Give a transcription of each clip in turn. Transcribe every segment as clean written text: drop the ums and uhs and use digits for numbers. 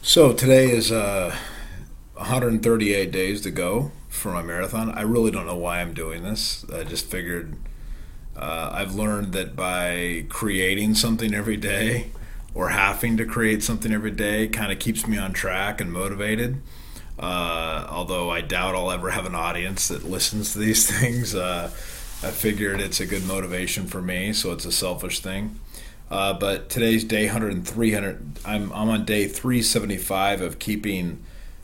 So today is 138 days to go for my marathon. I really don't know why I'm doing this. I just figured I've learned that by creating something every day or having to create something every day kind of keeps me on track and motivated. Although I doubt I'll ever have an audience that listens to these things, I figured it's a good motivation for me, so it's a selfish thing. But today's day 100 300. I'm on day 375 of keeping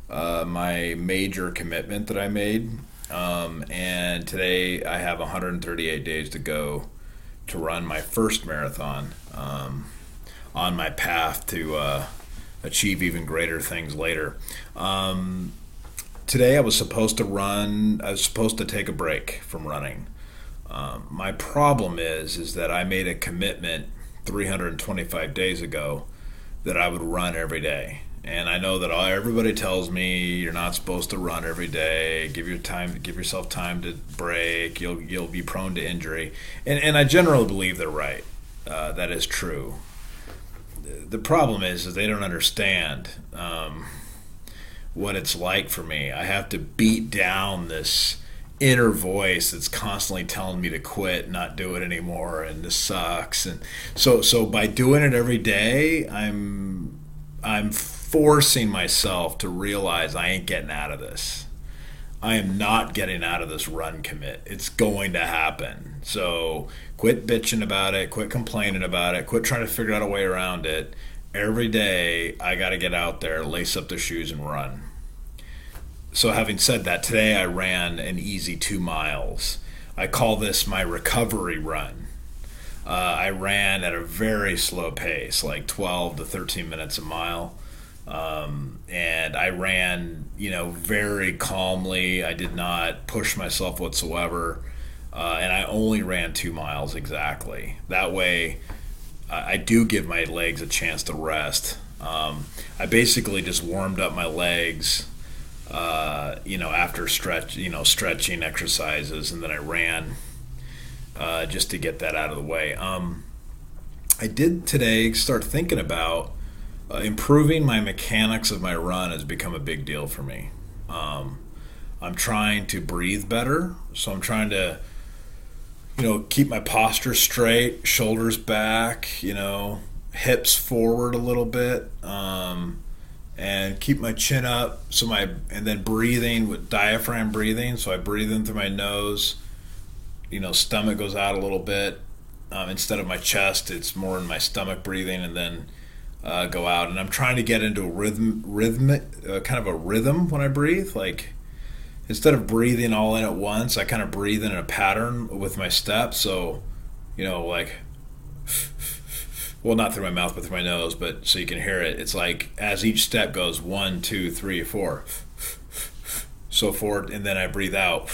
my major commitment that I made. And today I have 138 days to go to run my first marathon on my path to achieve even greater things later. Today I was supposed to take a break from running. My problem is that I made a commitment 325 days ago that I would run every day. And I know that everybody tells me you're not supposed to run every day. Give yourself time to break. You'll be prone to injury, and I generally believe they're right. That is true. The problem is they don't understand what it's like for me. I have to beat down this inner voice that's constantly telling me to quit, not do it anymore, and this sucks. And so by doing it every day, I'm forcing myself to realize I ain't getting out of this. I am not getting out of this run commit. It's going to happen. So quit bitching about it, quit complaining about it, quit trying to figure out a way around it. Every day I got to get out there, lace up the shoes and run. So having said that, today I ran an easy 2 miles. I call this my recovery run. I ran at a very slow pace, like 12 to 13 minutes a mile. And I ran, very calmly. I did not push myself whatsoever. And I only ran 2 miles exactly. That way, I do give my legs a chance to rest. I basically just warmed up my legs after stretching exercises, and then I ran just to get that out of the way. I did today start thinking about improving my mechanics of my run has become a big deal for me. I'm trying to breathe better, so I'm trying to, keep my posture straight, shoulders back, hips forward a little bit. And keep my chin up, and then breathing with diaphragm breathing. So I breathe in through my nose, stomach goes out a little bit. Instead of my chest, it's more in my stomach breathing, and then go out. And I'm trying to get into a kind of a rhythm when I breathe. Like, instead of breathing all in at once, I kind of breathe in a pattern with my steps. So, like, well, not through my mouth, but through my nose, but so you can hear it. It's like as each step goes, 1, 2, 3, 4, so forth, and then I breathe out.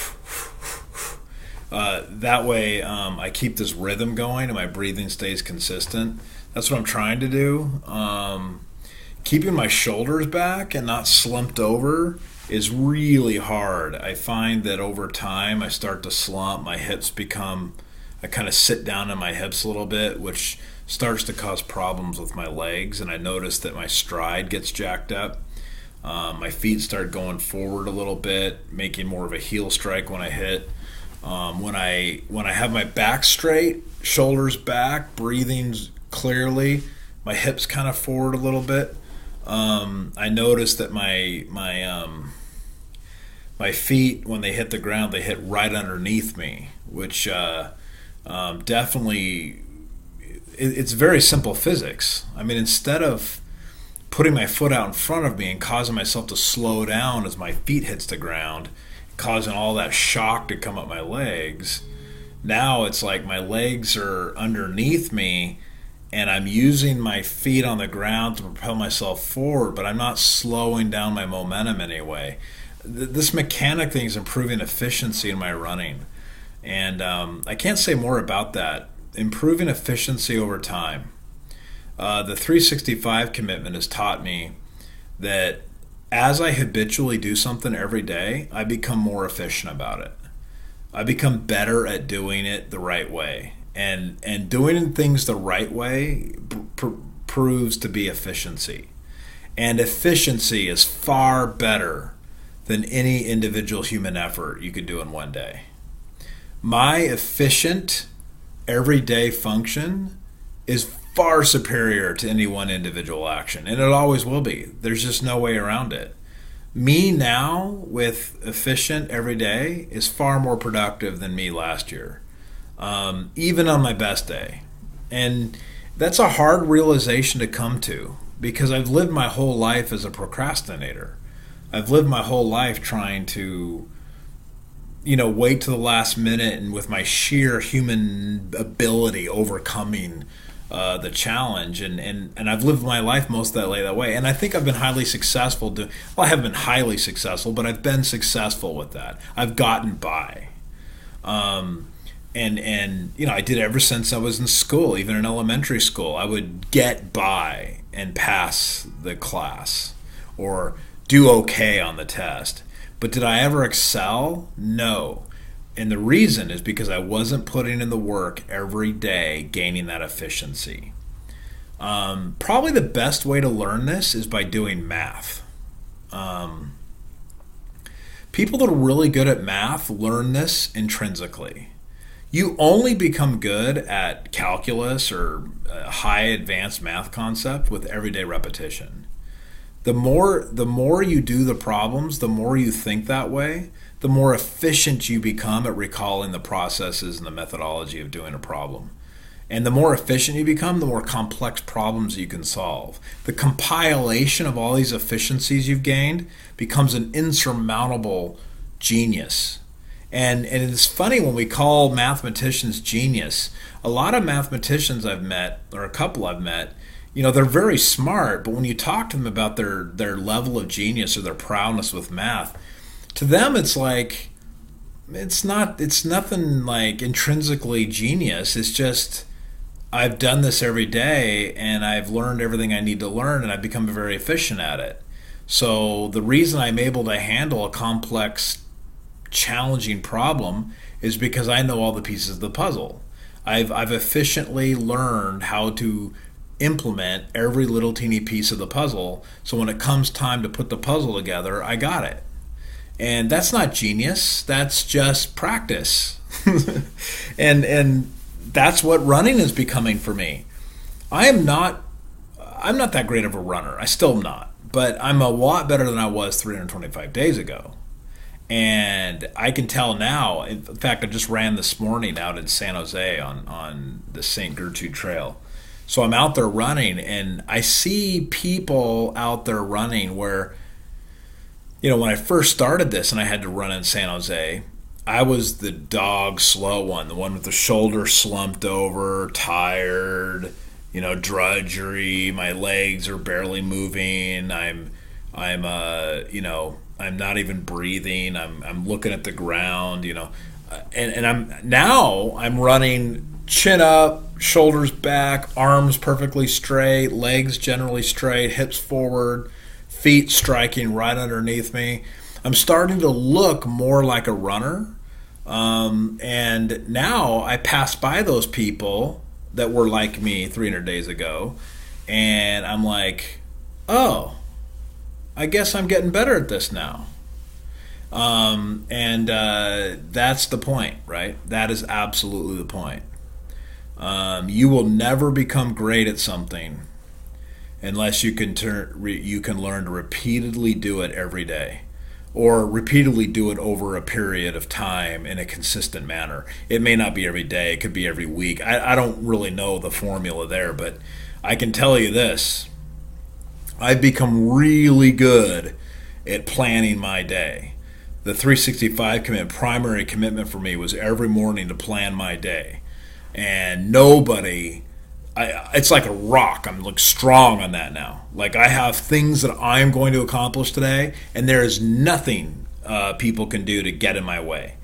That way, I keep this rhythm going, and my breathing stays consistent. That's what I'm trying to do. Keeping my shoulders back and not slumped over is really hard. I find that over time, I start to slump. My hips I kind of sit down on my hips a little bit, which starts to cause problems with my legs, and I notice that my stride gets jacked up. My feet start going forward a little bit, making more of a heel strike when I hit. When I have my back straight, shoulders back, breathing clearly, my hips kind of forward a little bit. I notice that my feet, when they hit the ground, they hit right underneath me, which definitely, it's very simple physics. I mean, instead of putting my foot out in front of me and causing myself to slow down as my feet hits the ground, causing all that shock to come up my legs, now it's like my legs are underneath me and I'm using my feet on the ground to propel myself forward, but I'm not slowing down my momentum anyway. This mechanic thing is improving efficiency in my running. And I can't say more about that. Improving efficiency over time. The 365 commitment has taught me that as I habitually do something every day, I become more efficient about it. I become better at doing it the right way. And doing things the right way proves to be efficiency. And efficiency is far better than any individual human effort you could do in one day. My efficient everyday function is far superior to any one individual action, and it always will be. There's just no way around it. Me now with efficient every day is far more productive than me last year, even on my best day. And that's a hard realization to come to because I've lived my whole life as a procrastinator. I've lived my whole life trying to, wait to the last minute and with my sheer human ability overcoming the challenge. And I've lived my life most of that way. And I think I've been highly successful. I haven't been highly successful, but I've been successful with that. I've gotten by. And I did ever since I was in school, even in elementary school. I would get by and pass the class or do okay on the test. But did I ever excel? No. And the reason is because I wasn't putting in the work every day, gaining that efficiency. Probably the best way to learn this is by doing math. People that are really good at math learn this intrinsically. You only become good at calculus or high advanced math concept with everyday repetition. The more you do the problems, the more you think that way, the more efficient you become at recalling the processes and the methodology of doing a problem. And the more efficient you become, the more complex problems you can solve. The compilation of all these efficiencies you've gained becomes an insurmountable genius. And it's funny when we call mathematicians genius. A lot of mathematicians I've met, or a couple I've met, they're very smart, but when you talk to them about their level of genius or their prowess with math, to them it's like it's nothing like intrinsically genius. It's just I've done this every day and I've learned everything I need to learn and I've become very efficient at it. So the reason I'm able to handle a complex, challenging problem is because I know all the pieces of the puzzle. I've efficiently learned how to implement every little teeny piece of the puzzle, so when it comes time to put the puzzle together, I got it. And that's not genius, that's just practice. and that's what running is becoming for me. I'm not that great of a runner. I still am not, but I'm a lot better than I was 325 days ago. And I can tell now, in fact, I just ran this morning out in San Jose on the St. Gertrude Trail. So I'm out there running, and I see people out there running where, when I first started this and I had to run in San Jose, I was the dog slow one, the one with the shoulder slumped over, tired, drudgery. My legs are barely moving. I'm not even breathing. I'm looking at the ground, and I'm running chin up, shoulders back, arms perfectly straight, legs generally straight, hips forward, feet striking right underneath me. I'm starting to look more like a runner. And now I pass by those people that were like me 300 days ago, and I'm like, oh, I guess I'm getting better at this now. That's the point, right? That is absolutely the point. You will never become great at something unless you can learn to repeatedly do it every day, or repeatedly do it over a period of time in a consistent manner. It may not be every day, it could be every week. I don't really know the formula there, but I can tell you this. I've become really good at planning my day. The 365 primary commitment for me was every morning to plan my day. And it's like a rock. I'm like strong on that now. Like I have things that I'm going to accomplish today, and there is nothing people can do to get in my way.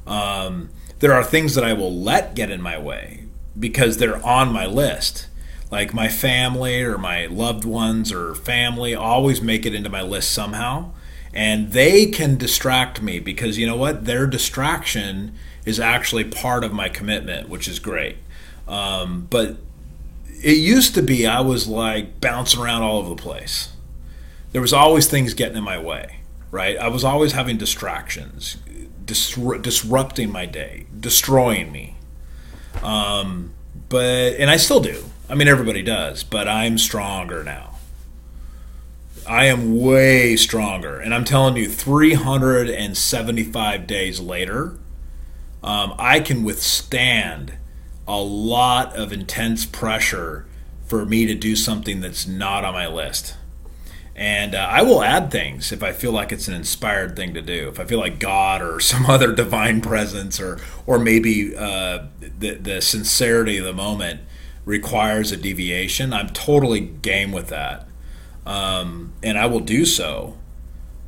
There are things that I will let get in my way because they're on my list. Like my family or my loved ones or family always make it into my list somehow. And they can distract me because you know what? Their distraction is actually part of my commitment, which is great. But it used to be I was like bouncing around all over the place. there was always things getting in my way, right? I was always having distractions, disrupting my day, destroying me. And I still do. I mean, everybody does, but I'm stronger now. I am way stronger. And I'm telling you, 375 days later, I can withstand a lot of intense pressure for me to do something that's not on my list. And I will add things if I feel like it's an inspired thing to do. If I feel like God or some other divine presence, or maybe the sincerity of the moment requires a deviation, I'm totally game with that. And I will do so.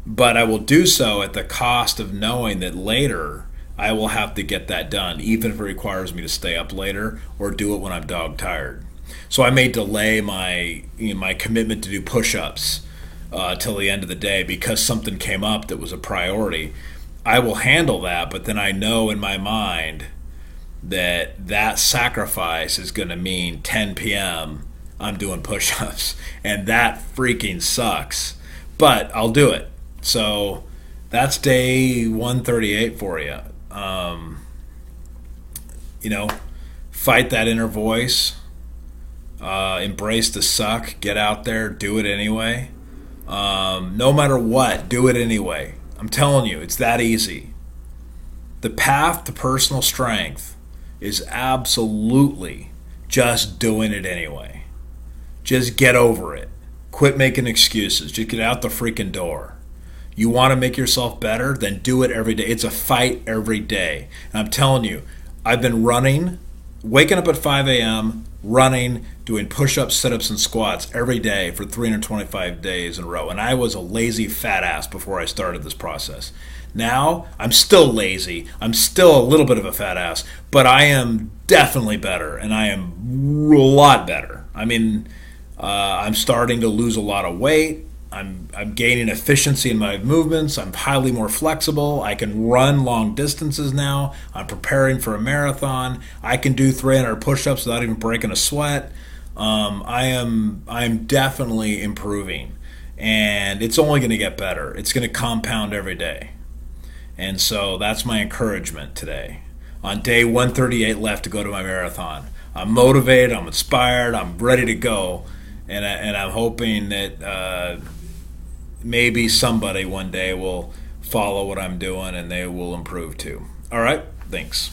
But I will do so at the cost of knowing that later I will have to get that done, even if it requires me to stay up later or do it when I'm dog tired. So I may delay my commitment to do push-ups till the end of the day because something came up that was a priority. I will handle that, but then I know in my mind that sacrifice is going to mean 10 p.m. I'm doing push-ups, and that freaking sucks. But I'll do it. So that's day 138 for you. Fight that inner voice. Embrace the suck. Get out there. Do it anyway. No matter what, do it anyway. I'm telling you, it's that easy. The path to personal strength is absolutely just doing it anyway. Just get over it. Quit making excuses. Just get out the freaking door. You want to make yourself better? Then do it every day. It's a fight every day. And I'm telling you, I've been running, waking up at 5 a.m., running, doing push-ups, sit-ups, and squats every day for 325 days in a row. And I was a lazy fat ass before I started this process. Now, I'm still lazy. I'm still a little bit of a fat ass, but I am definitely better, and I am a lot better. I mean, I'm starting to lose a lot of weight. I'm gaining efficiency in my movements. I'm highly more flexible. I can run long distances now. I'm preparing for a marathon. I can do 300 push-ups without even breaking a sweat. I'm definitely improving, and it's only going to get better. It's going to compound every day. And so that's my encouragement today. On day 138 left to go to my marathon. I'm motivated, I'm inspired, I'm ready to go, and I'm hoping that maybe somebody one day will follow what I'm doing and they will improve too. All right, thanks.